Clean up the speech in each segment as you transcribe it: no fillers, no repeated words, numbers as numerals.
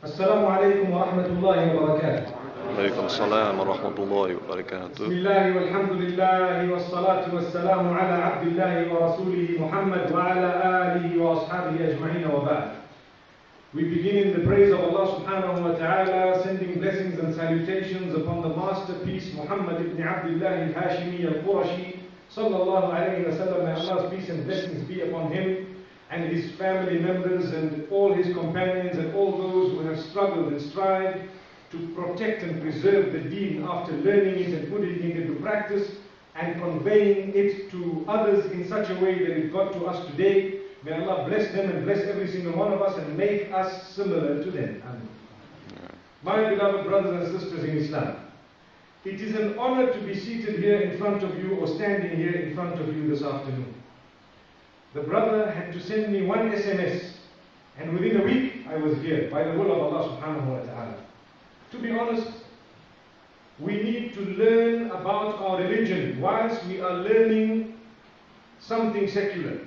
السلام عليكم ورحمة الله وبركاته. عليكم السلام ورحمة الله وبركاته. بسم الله والحمد لله والصلاة والسلام على عبد الله ورسوله محمد وعلى آله وأصحابه أجمعين وبعد. We begin in the praise of Allah subhanahu wa ta'ala, sending blessings and salutations upon the masterpiece Muhammad ibn Abdullah al-Hashimi al-Qurashi sallallahu alayhi wa sallam. May Allah's peace and blessings be upon him and his family members and all his companions and all those who have struggled and strived to protect and preserve the deen after learning it and putting it into practice and conveying it to others in such a way that it got to us today. May Allah bless them and bless every single one of us and make us similar to them. Amen. My beloved brothers and sisters in Islam, it is an honor to be seated here in front of you or standing here in front of you this afternoon. The brother had to send me one SMS, and within a week I was here by the will of Allah subhanahu wa ta'ala. To be honest, we need to learn about our religion whilst we are learning something secular.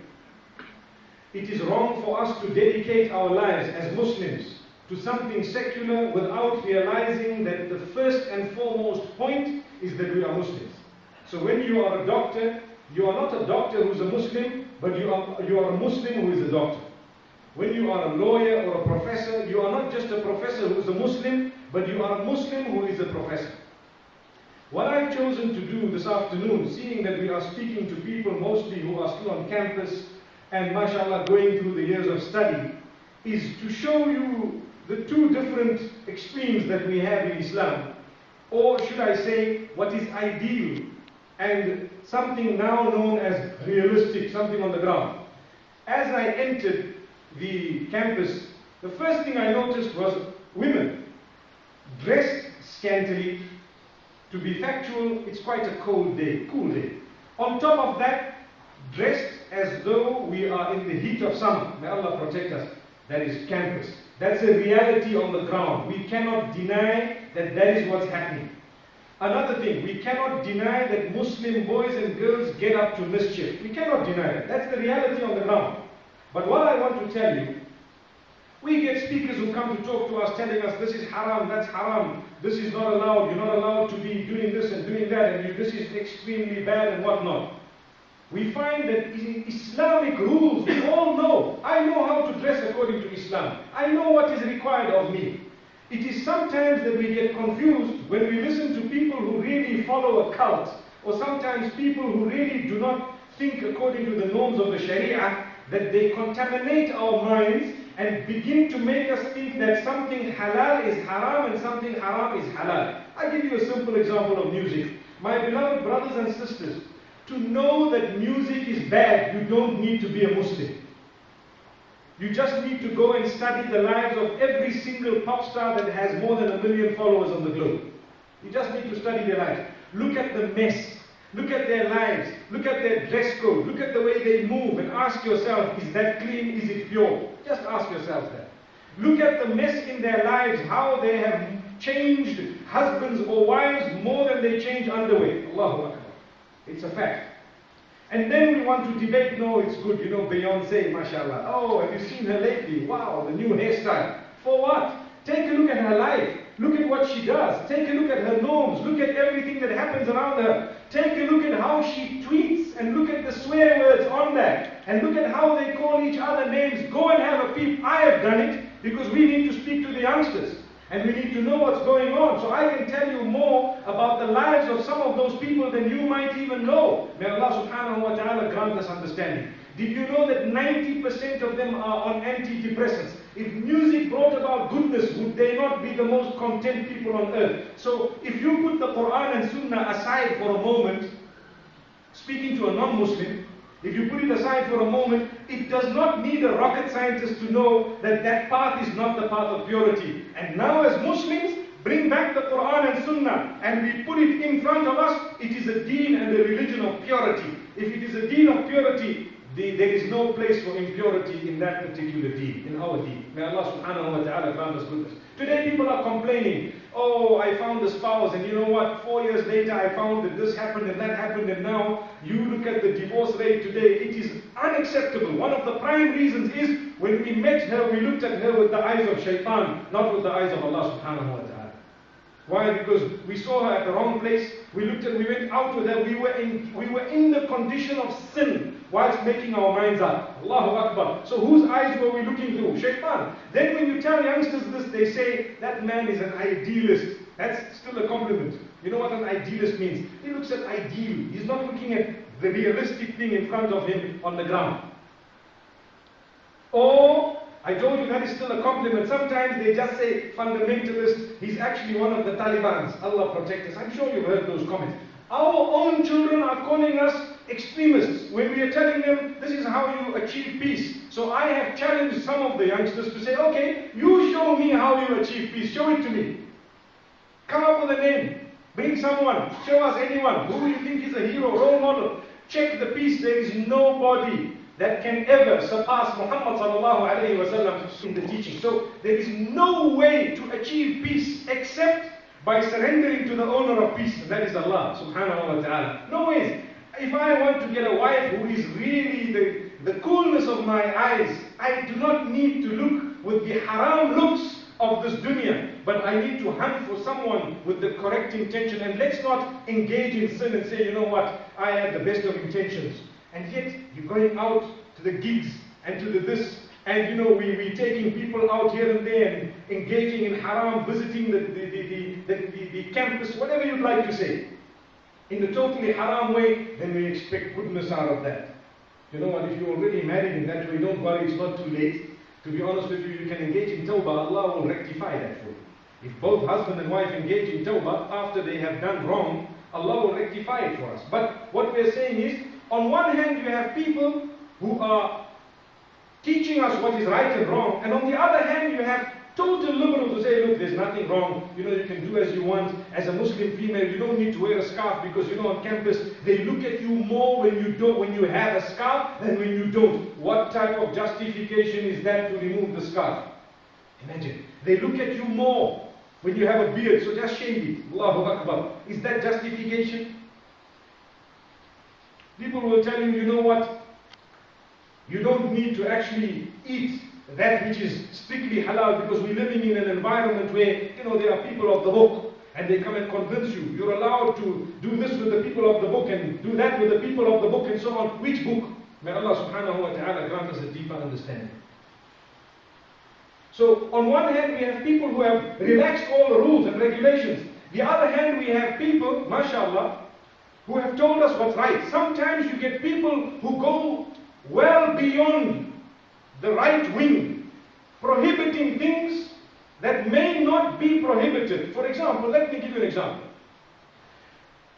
It is wrong for us to dedicate our lives as Muslims to something secular without realizing that the first and foremost point is that we are Muslims. So when you are a doctor, you are not a doctor who is a Muslim, but you are a Muslim who is a doctor. When you are a lawyer or a professor, you are not just a professor who is a Muslim, but you are a Muslim who is a professor. What I've chosen to do this afternoon, seeing that we are speaking to people mostly who are still on campus and mashallah going through the years of study, is to show you the two different extremes that we have in Islam, or should I say what is ideal and something now known as realistic, something on the ground. As I entered the campus, the first thing I noticed was women dressed scantily. To be factual, it's quite a cold day, cool day. On top of that, dressed as though we are in the heat of summer. May Allah protect us. That is campus. That's a reality on the ground. We cannot deny that that is what's happening. Another thing, we cannot deny that Muslim boys and girls get up to mischief. We cannot deny that. That's the reality on the ground. But what I want to tell you, we get speakers who come to talk to us telling us this is haram, that's haram, this is not allowed, you're not allowed to be doing this and doing that, and this is extremely bad and whatnot. We find that in Islamic rules, we all know. I know how to dress according to Islam. I know what is required of me. It is sometimes that we get confused when we listen to people who really follow a cult, or sometimes people who really do not think according to the norms of the Sharia, that they contaminate our minds and begin to make us think that something halal is haram and something haram is halal. I give you a simple example of music. My beloved brothers and sisters, to know that music is bad, you don't need to be a Muslim. You just need to go and study the lives of every single pop star that has more than 1 million followers on the globe. You just need to study their lives. Look at the mess. Look at their lives. Look at their dress code. Look at the way they move and ask yourself, is that clean? Is it pure? Just ask yourself that. Look at the mess in their lives, how they have changed husbands or wives more than they change underwear. Allahu Akbar. It's a fact. And then we want to debate, no, it's good, you know, Beyonce, mashallah. Oh, have you seen her lately? Wow, the new hairstyle. For what? Take a look at her life. Look at what she does. Take a look at her norms. Look at everything that happens around her. Take a look at how she tweets and look at the swear words on that. And look at how they call each other names. Go and have a peep. I have done it because we need to speak to the youngsters. And we need to know what's going on. So I can tell you more about the lives of some of those people than you might even know. May Allah subhanahu wa ta'ala grant us understanding. Did you know that 90% of them are on antidepressants? If music brought about goodness, would they not be the most content people on earth? So if you put the Quran and Sunnah aside for a moment, speaking to a non-Muslim, if you put it aside for a moment, it does not need a rocket scientist to know that that path is not the path of purity. And now as Muslims, bring back the Quran and Sunnah and we put it in front of us, it is a deen and a religion of purity. If it is a deen of purity, there is no place for impurity in that particular deen, in our deen. May Allah subhanahu wa ta'ala grant us goodness. Today people are complaining, oh, I found the spouse, and you know what, 4 years later I found that this happened and that happened, and now you look at the divorce rate today, it is unacceptable. One of the prime reasons is when we met her, we looked at her with the eyes of shaitan, not with the eyes of Allah subhanahu wa ta'ala. Why? Because we saw her at the wrong place. We went out with her. We were in the condition of sin whilst making our minds up. Allahu Akbar. So whose eyes were we looking through? Shaitan. Then when you tell youngsters this, they say, that man is an idealist. That's still a compliment. You know what an idealist means? He looks at ideal. He's not looking at the realistic thing in front of him on the ground. Or, I told you that is still a compliment. Sometimes they just say fundamentalist, he's actually one of the Talibans. Allah protect us. I'm sure you've heard those comments. Our own children are calling us extremists when we are telling them this is how you achieve peace. So I have challenged some of the youngsters to say, okay, you show me how you achieve peace. Show it to me. Come up with a name. Bring someone. Show us anyone. Who you think is a hero, role model. Check the peace. There is nobody that can ever surpass Muhammad sallallahu alayhi wa sallam in the teaching. So there is no way to achieve peace except by surrendering to the owner of peace, and that is Allah subhanahu wa ta'ala. No ways. If I want to get a wife who is really the coolness of my eyes, I do not need to look with the haram looks of this dunya, but I need to hunt for someone with the correct intention. And let's not engage in sin and say, you know what, I had the best of intentions. And yet, you're going out to the gigs and to the this, and you know, we're taking people out here and there and engaging in haram, visiting the campus, whatever you'd like to say, in the totally haram way, then we expect goodness out of that. You know what, if you're already married in that way, don't worry, it's not too late. To be honest with you, you can engage in tawbah, Allah will rectify that for you. If both husband and wife engage in tawbah after they have done wrong, Allah will rectify it for us. But what we're saying is, on one hand you have people who are teaching us what is right and wrong, and on the other hand you have total liberals who say, look, there's nothing wrong, you know, you can do as you want. As a Muslim female, you don't need to wear a scarf because, you know, on campus they look at you more when you have a scarf than when you don't. What type of justification is that to remove the scarf? Imagine, they look at you more when you have a beard, so just shave it. Allahu Akbar. Is that justification? People will tell you, you know what, you don't need to actually eat that which is strictly halal because we're living in an environment where, you know, there are people of the book and they come and convince you. You're allowed to do this with the people of the book and do that with the people of the book and so on. Which book? May Allah subhanahu wa ta'ala grant us a deeper understanding. So, on one hand we have people who have relaxed all the rules and regulations. The other hand we have people, mashallah, who have told us what's right. Sometimes you get people who go well beyond the right wing, prohibiting things that may not be prohibited. For example, let me give you an example.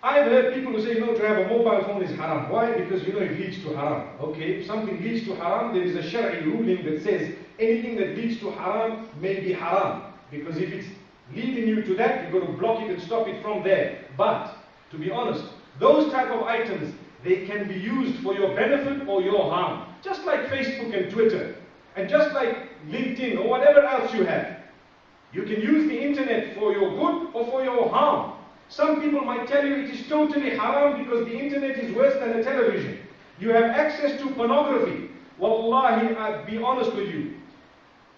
I've heard people who say, no, to have a mobile phone is haram. Why? Because, you know, it leads to haram. Okay, if something leads to haram, there is a Shari'i ruling that says anything that leads to haram may be haram. Because if it's leading you to that, you've got to block it and stop it from there. But, to be honest, those type of items, they can be used for your benefit or your harm. Just like Facebook and Twitter, and just like LinkedIn or whatever else you have. You can use the internet for your good or for your harm. Some people might tell you it is totally haram because the internet is worse than a television. You have access to pornography. Wallahi, I'll be honest with you.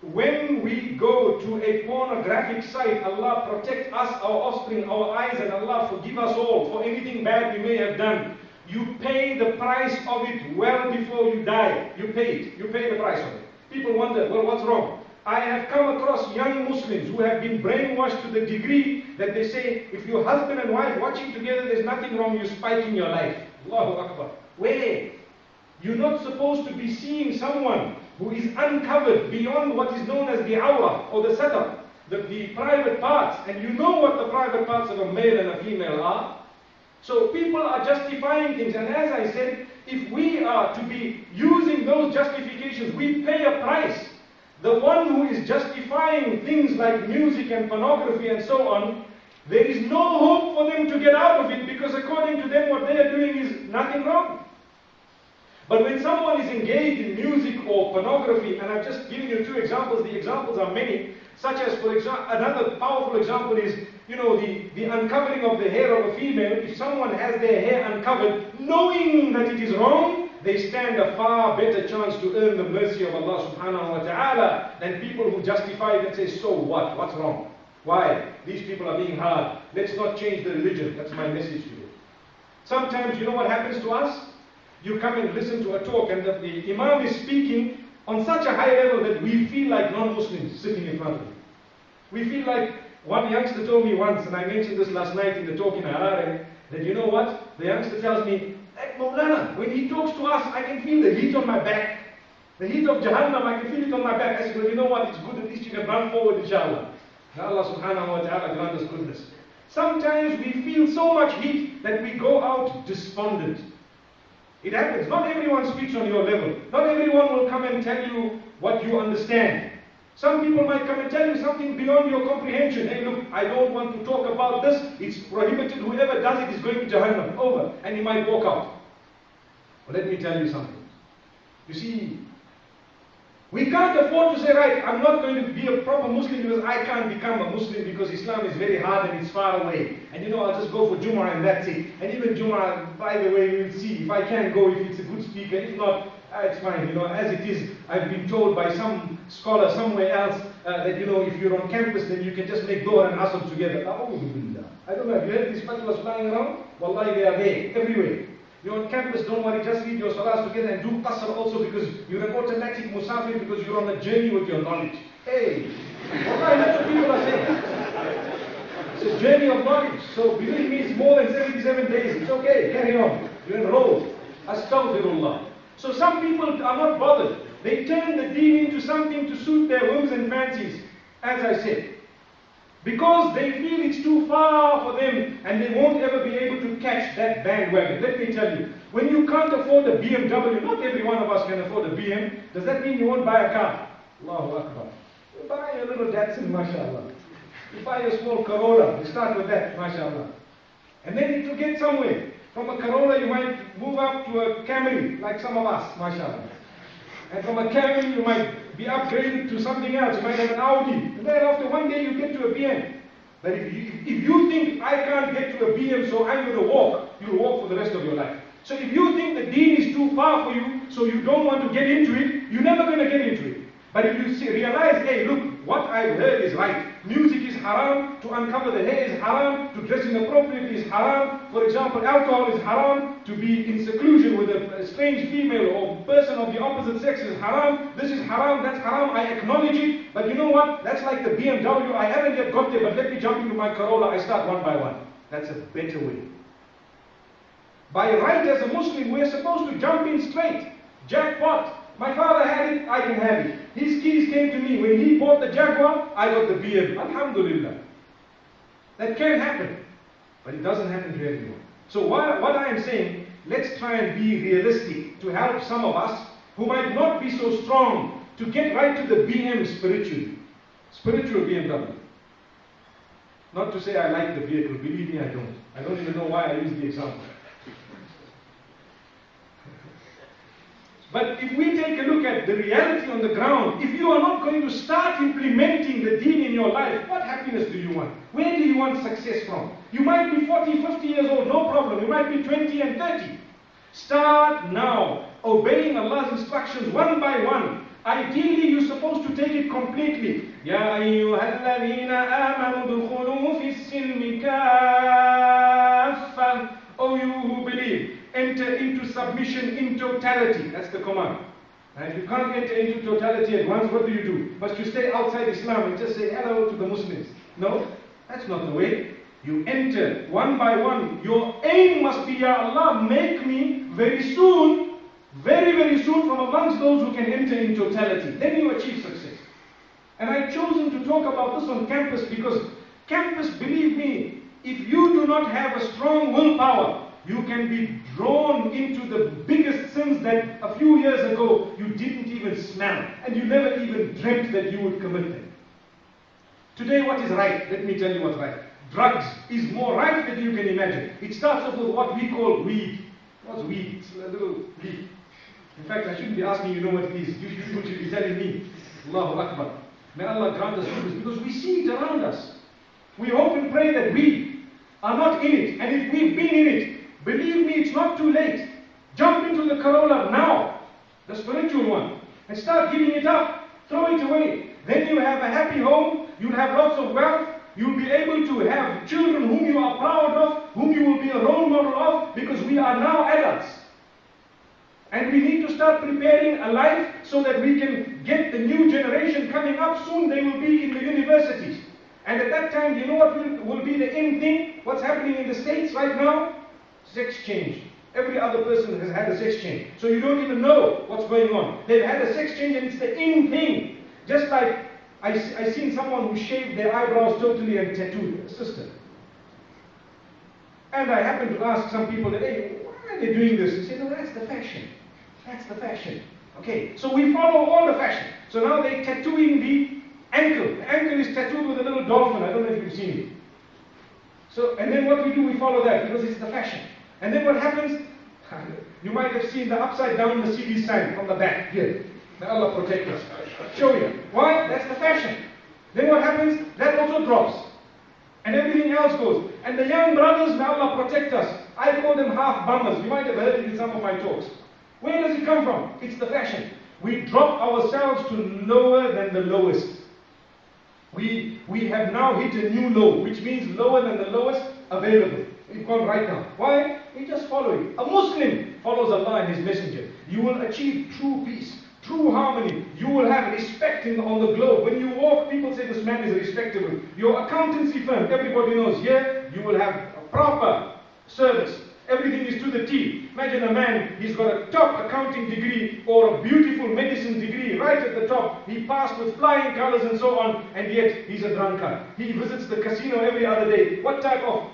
When we go to a pornographic site, Allah protect us, our offspring, our eyes, and Allah forgive us all for anything bad we may have done. You pay the price of it well before you die. You pay it. You pay the price of it. People wonder, well, what's wrong? I have come across young Muslims who have been brainwashed to the degree that they say, if you're husband and wife watching together, there's nothing wrong, you're spiking your life. Allahu Akbar. Where? You're not supposed to be seeing someone who is uncovered beyond what is known as the awrah or the satar, the private parts. And you know what the private parts of a male and a female are. So people are justifying things, and as I said, if we are to be using those justifications, we pay a price. The one who is justifying things like music and pornography and so on, there is no hope for them to get out of it because according to them what they are doing is nothing wrong. But when someone is engaged in music or pornography, and I've just given you two examples, the examples are many, such as, for example, another powerful example is, you know, the uncovering of the hair of a female. If someone has their hair uncovered, knowing that it is wrong, they stand a far better chance to earn the mercy of Allah subhanahu wa ta'ala than people who justify it and say, so what? What's wrong? Why? These people are being hard. Let's not change the religion. That's my message to you. Sometimes, you know what happens to us? You come and listen to a talk and the Imam is speaking on such a high level that we feel like non-Muslims sitting in front of him. We feel like, one youngster told me once, and I mentioned this last night in the talk in Harare, that you know what? The youngster tells me, hey, Maulana, when he talks to us, I can feel the heat on my back. The heat of Jahannam, I can feel it on my back. I said, well, you know what? It's good, at least you can run forward, inshallah. May Allah subhanahu wa ta'ala grant us goodness. Sometimes we feel so much heat that we go out despondent. It happens. Not everyone speaks on your level. Not everyone will come and tell you what you understand. Some people might come and tell you something beyond your comprehension. Hey, look, I don't want to talk about this. It's prohibited. Whoever does it is going to Jahannam. Over. And he might walk out. But let me tell you something. You see, we can't afford to say, right, I'm not going to be a proper Muslim because I can't become a Muslim because Islam is very hard and it's far away. And you know, I'll just go for Jummah and that's it. And even Jummah, by the way, we'll see. If I can go, if it's a good speaker, if not, it's fine. You know, as it is, I've been told by some scholar somewhere else that, you know, if you're on campus, then you can just make Dhuhr and Asr together. I don't know, have you heard these fatwas flying around? Wallahi, they are there, everywhere. You're on campus, don't worry, just read your salahs together and do qasr also because you're an automatic musafir because you're on a journey with your knowledge. Hey, wallahi, that's what people are saying. It's a journey of knowledge. So believe me, it's more than 77 days. It's okay, carry on. You're enrolled. Astaghfirullah. So some people are not bothered. They turn the deen into something to suit their whims and fancies, as I said. Because they feel it's too far for them and they won't ever be able to catch that bandwagon. Let me tell you, when you can't afford a BMW, not every one of us can afford a BM, does that mean you won't buy a car? Allahu Akbar. You buy a little Datsun, mashallah. You buy a small Corolla, you start with that, mashallah. And then to get somewhere, from a Corolla you might move up to a Camry, like some of us, mashallah. And from a Camry you might be upgraded to something else. You might have an Audi. And then after one day you get to a BM. But if you think I can't get to a BM so I'm going to walk, you'll walk for the rest of your life. So if you think the deen is too far for you, so you don't want to get into it, you're never going to get into it. But if you realize, hey, look, what I've heard is right. Music is haram, to uncover the hair is haram, to dress inappropriately is haram. For example, alcohol is haram, to be in seclusion with a strange female or person of the opposite sex is haram. This is haram, that's haram, I acknowledge it. But you know what? That's like the BMW, I haven't yet got there, but let me jump into my Corolla, I start one by one. That's a better way. By right as a Muslim, we're supposed to jump in straight. Jackpot. My father had it, I can have it. His keys came to me. When he bought the Jaguar, I got the BM. Alhamdulillah. That can happen. But it doesn't happen to everyone. So what I am saying, let's try and be realistic to help some of us who might not be so strong to get right to the BM spiritually. Spiritual BMW. Not to say I like the vehicle, believe me, I don't. I don't even know why I use the example. But if we take a look at the reality on the ground, if you are not going to start implementing the deen in your life, what happiness do you want? Where do you want success from? You might be 40, 50 years old, no problem. You might be 20 and 30. Start now, obeying Allah's instructions one by one. Ideally, you're supposed to take it completely. Ya ayyuhalladhina amanu dukhulu fi silmi kaffa. O you who believe, enter into submission in totality. That's the command. And if you can't enter into totality at once, what do? But you stay outside Islam and just say hello to the Muslims. No, that's not the way. You enter one by one. Your aim must be, Ya Allah, make me very soon, very, very soon from amongst those who can enter in totality. Then you achieve success. And I've chosen to talk about this on campus because campus, believe me, if you do not have a strong willpower, you can be drawn into the biggest sins that a few years ago you didn't even smell and you never even dreamt that you would commit them. Today what is right? Let me tell you what's right. Drugs is more right than you can imagine. It starts off with what we call weed. What's weed? It's a little leaf. In fact, I shouldn't be asking you know what it is. You should be telling me. Allahu Akbar. May Allah grant us goodness because we see it around us. We hope and pray that we are not in it. And if we've been in it, believe me, it's not too late. Jump into to the Corolla now, the spiritual one, and start giving it up. Throw it away. Then you have a happy home, you'll have lots of wealth, you'll be able to have children whom you are proud of, whom you will be a role model of, because we are now adults. And we need to start preparing a life so that we can get the new generation coming up. Soon they will be in the universities. And at that time, you know what will be the in thing? What's happening in the States right now? Sex change. Every other person has had a sex change. So you don't even know what's going on. They've had a sex change and it's the in thing. Just like I seen someone who shaved their eyebrows totally and tattooed, a sister. And I happened to ask some people, hey, why are they doing this? They say, no, that's the fashion. That's the fashion. Okay, so we follow all the fashion. So now they're tattooing the ankle. The ankle is tattooed with a little dolphin. I don't know if you've seen it. So, and then what we do, we follow that because it's the fashion. And then what happens? You might have seen the upside down Mercedes sign from the back here. May Allah protect us. Show you. Why? That's the fashion. Then what happens? That also drops. And everything else goes. And the young brothers, may Allah protect us. I call them half bummers. You might have heard it in some of my talks. Where does it come from? It's the fashion. We drop ourselves to lower than the lowest. We have now hit a new low, which means lower than the lowest available. We've gone right now. Why? We just follow it. A Muslim follows Allah and His Messenger. You will achieve true peace, true harmony. You will have respect on the globe. When you walk, people say this man is respectable. Your accountancy firm, everybody knows here, you will have a proper service. Everything is to the T. Imagine a man, he's got a top accounting degree or a beautiful medicine degree right at the top. He passed with flying colors and so on, and yet he's a drunkard. He visits the casino every other day. What type of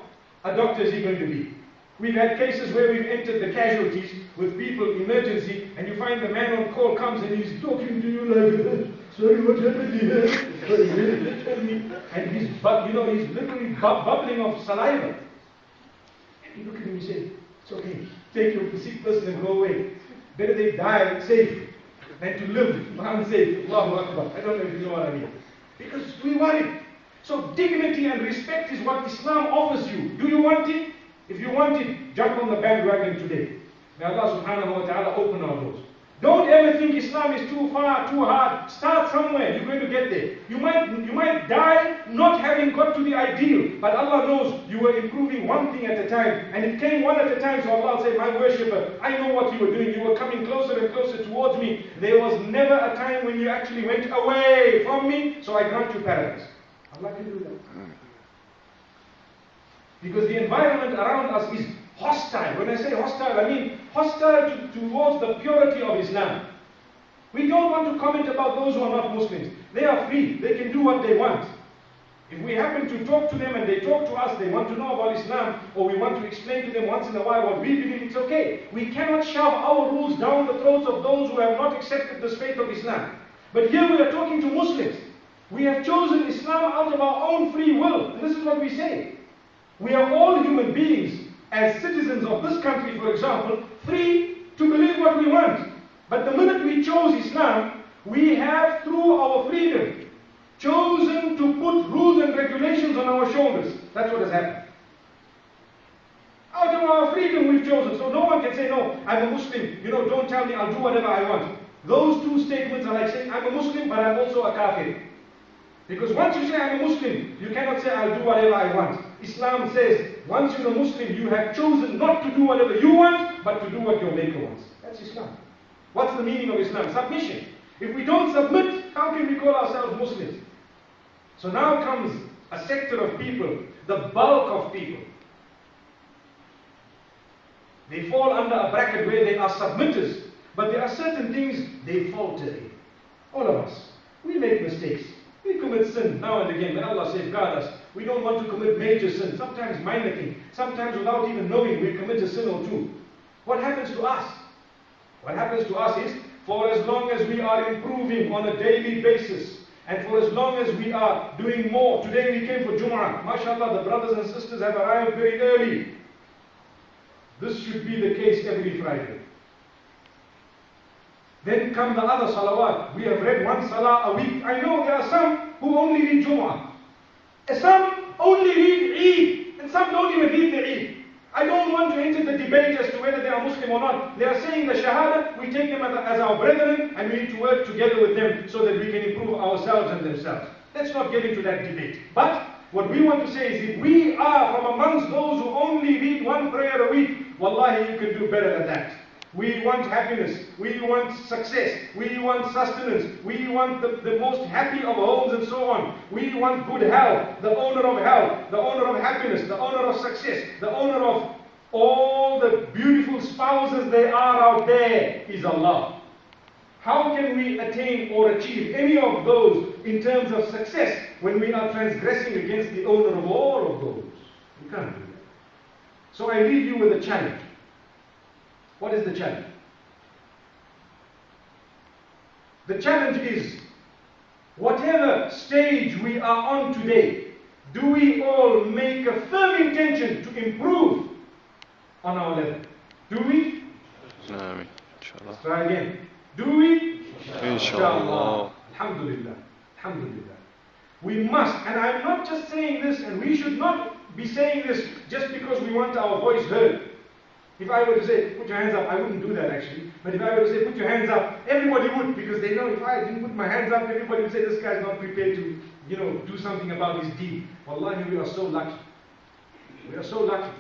a doctor is he going to be? We've had cases where we've entered the casualties with people, emergency, and you find the man on call comes and he's talking to you like, sorry, what happened here? And he's literally bubbling of saliva. You look at him and say, it's okay, take your sick person and go away. Better they die safe than to live unsafe. Allahu Akbar. I don't know if you know what I mean. Because we worry. So dignity and respect is what Islam offers you. Do you want it? If you want it, jump on the bandwagon today. May Allah subhanahu wa ta'ala open our doors. Don't ever think Islam is too far, too hard. Start somewhere, you're going to get there. You might die not having got to the ideal, but Allah knows you were improving one thing at a time, and it came one at a time, so Allah said, my worshipper, I know what you were doing. You were coming closer and closer towards me. There was never a time when you actually went away from me, so I grant you paradise. Allah can do that. Because the environment around us is hostile. When I say hostile, I mean hostile towards the purity of Islam. We don't want to comment about those who are not Muslims. They are free. They can do what they want. If we happen to talk to them and they talk to us, they want to know about Islam, or we want to explain to them once in a while what we believe, it's okay. We cannot shove our rules down the throats of those who have not accepted the faith of Islam. But here we are talking to Muslims. We have chosen Islam out of our own free will. And this is what we say. We are all human beings, as citizens of this country, for example, free to believe what we want. But the minute we chose Islam, we have, through our freedom, chosen to put rules and regulations on our shoulders. That's what has happened. Out of our freedom we've chosen. So no one can say, no, I'm a Muslim, don't tell me, I'll do whatever I want. Those two statements are like saying, I'm a Muslim, but I'm also a kafir. Because once you say I'm a Muslim, you cannot say I'll do whatever I want. Islam says, once you're a Muslim, you have chosen not to do whatever you want, but to do what your Maker wants. That's Islam. What's the meaning of Islam? Submission. If we don't submit, how can we call ourselves Muslims? So now comes a sector of people, the bulk of people. They fall under a bracket where they are submitters, but there are certain things they falter in. All of us. We make mistakes. We commit sin now and again. May Allah safeguard us. We don't want to commit major sins, sometimes minor things. Sometimes without even knowing, we commit a sin or two. What happens to us? What happens to us is, for as long as we are improving on a daily basis, and for as long as we are doing more. Today we came for Jum'ah. MashaAllah, the brothers and sisters have arrived very early. This should be the case every Friday. Then come the other salawat. We have read one salah a week. I know there are some who only read Jum'ah. And some only read Eid. And some don't even read the Eid. I don't want to enter the debate as to whether they are Muslim Muslim or not, they are saying the Shahada, we take them as our brethren and we need to work together with them so that we can improve ourselves and themselves. Let's not get into that debate. But what we want to say is if we are from amongst those who only read one prayer a week, wallahi, you can do better than that. We want happiness, we want success, we want sustenance, we want the most happy of homes and so on. We want good health, the owner of health, the owner of happiness, the owner of success, the owner of all the beautiful spouses there are out there is Allah. How can we attain or achieve any of those in terms of success when we are transgressing against the owner of all of those? We can't do that. So I leave you with a challenge. What is the challenge? The challenge is, whatever stage we are on today, do we all make a firm intention to improve on our level? Do we? Inshallah. Let's try again. Do we? Inshallah. Alhamdulillah. Alhamdulillah. We must, and I'm not just saying this, and we should not be saying this just because we want our voice heard. If I were to say, put your hands up, I wouldn't do that actually. But if I were to say, put your hands up, everybody would, because they know if I didn't put my hands up, everybody would say, this guy's not prepared to, do something about his deed. Wallahi, we are so lucky. We are so lucky.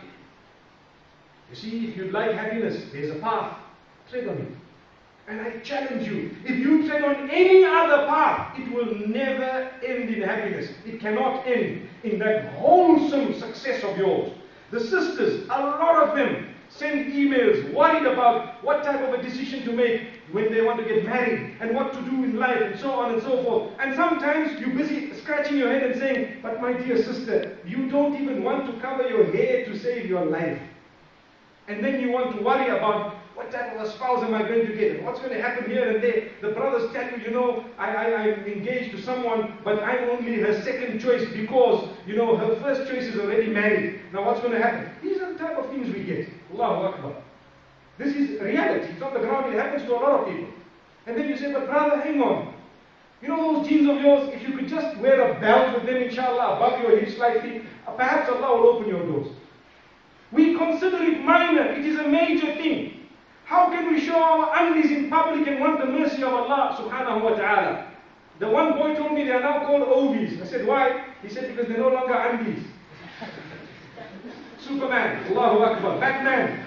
You see, if you'd like happiness, there's a path. Tread on it. And I challenge you, if you tread on any other path, it will never end in happiness. It cannot end in that wholesome success of yours. The sisters, a lot of them, send emails worried about what type of a decision to make when they want to get married and what to do in life and so on and so forth. And sometimes you're busy scratching your head and saying, but my dear sister, you don't even want to cover your hair to save your life. And then you want to worry about what type of a spouse am I going to get? And what's going to happen here and there? The brothers tell you, I'm engaged to someone, but I'm only her second choice because, her first choice is already married. Now what's going to happen? These are the type of things we get. Allahu Akbar. This is reality. It's on the ground. It happens to a lot of people. And then you say, but brother, hang on. Those jeans of yours, if you could just wear a belt with them, inshallah, above your hips slightly, perhaps Allah will open your doors. We consider it minor. It is a major thing. How can we show our undies in public and want the mercy of Allah subhanahu wa ta'ala? The one boy told me they are now called ovies. I said, why? He said, because they're no longer undies. Superman, Allahu Akbar. Batman,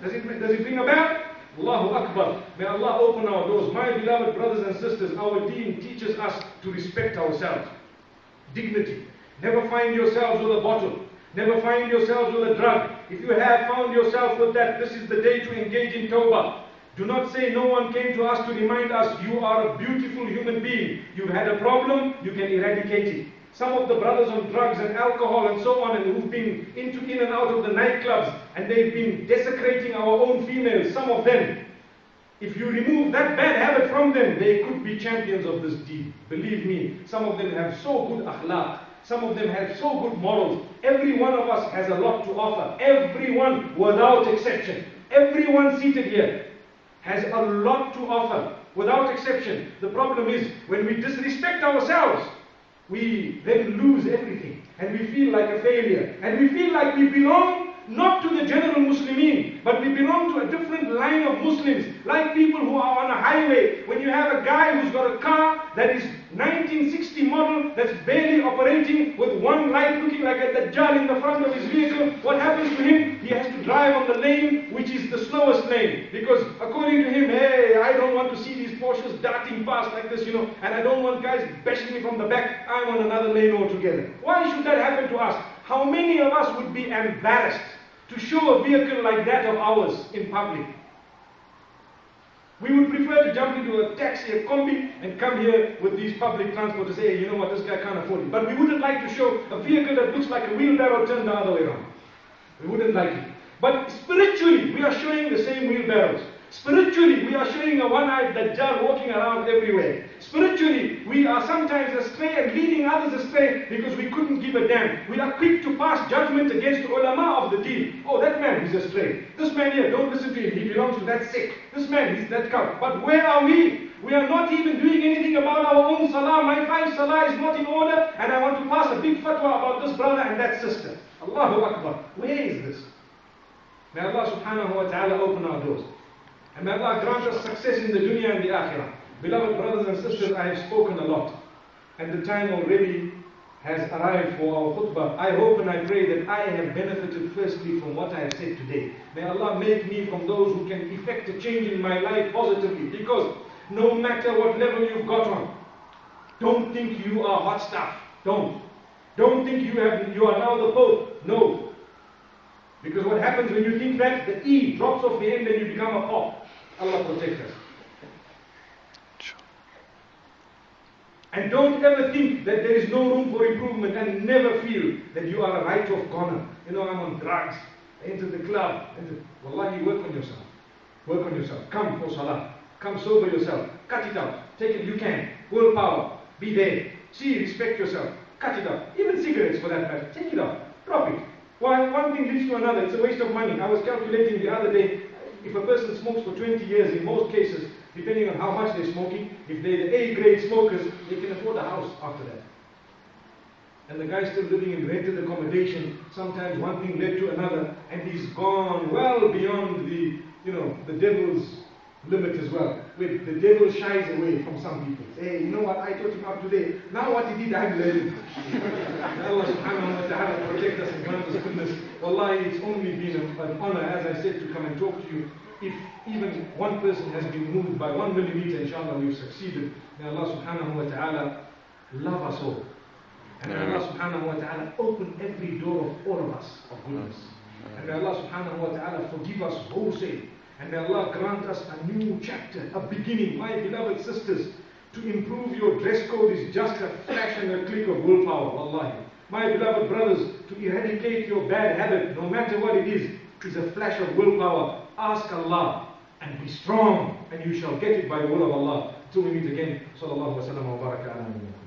does it ring a bell? Allahu Akbar. May Allah open our doors. My beloved brothers and sisters, our deen teaches us to respect ourselves. Dignity. Never find yourselves with a bottle. Never find yourselves with a drug. If you have found yourself with that, this is the day to engage in tawbah. Do not say no one came to us to remind us you are a beautiful human being. You've had a problem, you can eradicate it. Some of the brothers on drugs and alcohol and so on, and who've been in and out of the nightclubs, and they've been desecrating our own females, some of them. If you remove that bad habit from them, they could be champions of this deed. Believe me, some of them have so good akhlaq. Some of them have so good morals. Every one of us has a lot to offer. Everyone, without exception. Everyone seated here has a lot to offer, without exception. The problem is, when we disrespect ourselves, we then lose everything. And we feel like a failure. And we feel like we belong not to the general Muslimin, but we belong to a different line of Muslims. Like people who are on a highway. When you have a guy who's got a car that is 1960 model, that's barely operating, with one light looking like a Dajjal in the front of his vehicle, what happens to him? He has to drive on the lane which is the slowest lane. Because according to him, hey, I don't want to see these Porsches darting past like this, and I don't want guys bashing me from the back. I'm on another lane altogether. Why should that happen to us? How many of us would be embarrassed to show a vehicle like that of ours in public? We would prefer to jump into a taxi, a combi, and come here with these public transport to say, hey, you know what, this guy can't afford it. But we wouldn't like to show a vehicle that looks like a wheelbarrow turned the other way around. We wouldn't like it. But spiritually, we are showing the same wheelbarrows. Spiritually, we are showing a one-eyed Dajjal walking around everywhere. Spiritually, we are sometimes astray and leading others astray because we couldn't give a damn. We are quick to pass judgment against the ulama of the deen. Oh, that man is astray. This man here, don't listen to him. He belongs to that sect. This man is that cult. But where are we? We are not even doing anything about our own salah. My 5 salah is not in order, and I want to pass a big fatwa about this brother and that sister. Allahu Akbar. Where is this? May Allah subhanahu wa ta'ala open our doors. And may Allah grant us success in the dunya and the akhirah. Beloved brothers and sisters, I have spoken a lot. And the time already has arrived for our khutbah. I hope and I pray that I have benefited firstly from what I have said today. May Allah make me from those who can effect a change in my life positively. Because no matter what level you've got on, don't think you are hot stuff. Don't. Don't think you are now the Pope. No. Because what happens when you think that, the E drops off the end and you become a pop. Allah protect us. And don't ever think that there is no room for improvement, and never feel that you are a write-off goner. You know, I'm on drugs, I enter the club. Wallahi, work on yourself. Work on yourself. Come for salah. Come sober yourself. Cut it out. Take it, you can. Willpower. Be there. See, respect yourself. Cut it out. Even cigarettes for that matter. Take it out. Drop it. Why? One thing leads to another. It's a waste of money. I was calculating the other day, if a person smokes for 20 years, in most cases, depending on how much they're smoking, if they're the A-grade smokers, they can afford a house after that. And the guy's still living in rented accommodation. Sometimes one thing led to another, and he's gone well beyond the, the devil's limit as well. Where the devil shies away from some people. Hey, you know what? I taught him up today. Now what he did, I'm learning. Allah subhanahu wa ta'ala protect us and grant us goodness. Wallahi, it's only been an honor, as I said, to come and talk to you. If even one person has been moved by 1 millimeter, inshallah, we've succeeded. May Allah subhanahu wa ta'ala love us all. And may Allah subhanahu wa ta'ala open every door of all of us of goodness. And may Allah subhanahu wa ta'ala forgive us wholesale. And may Allah grant us a new chapter, a beginning. My beloved sisters, to improve your dress code is just a flash and a click of willpower, wallahi. My beloved brothers, to eradicate your bad habit, no matter what it is a flash of willpower. Ask Allah and be strong, and you shall get it by the will of Allah. Till we meet again. Sallallahu wa sallam wa baraka ala nabiyyina.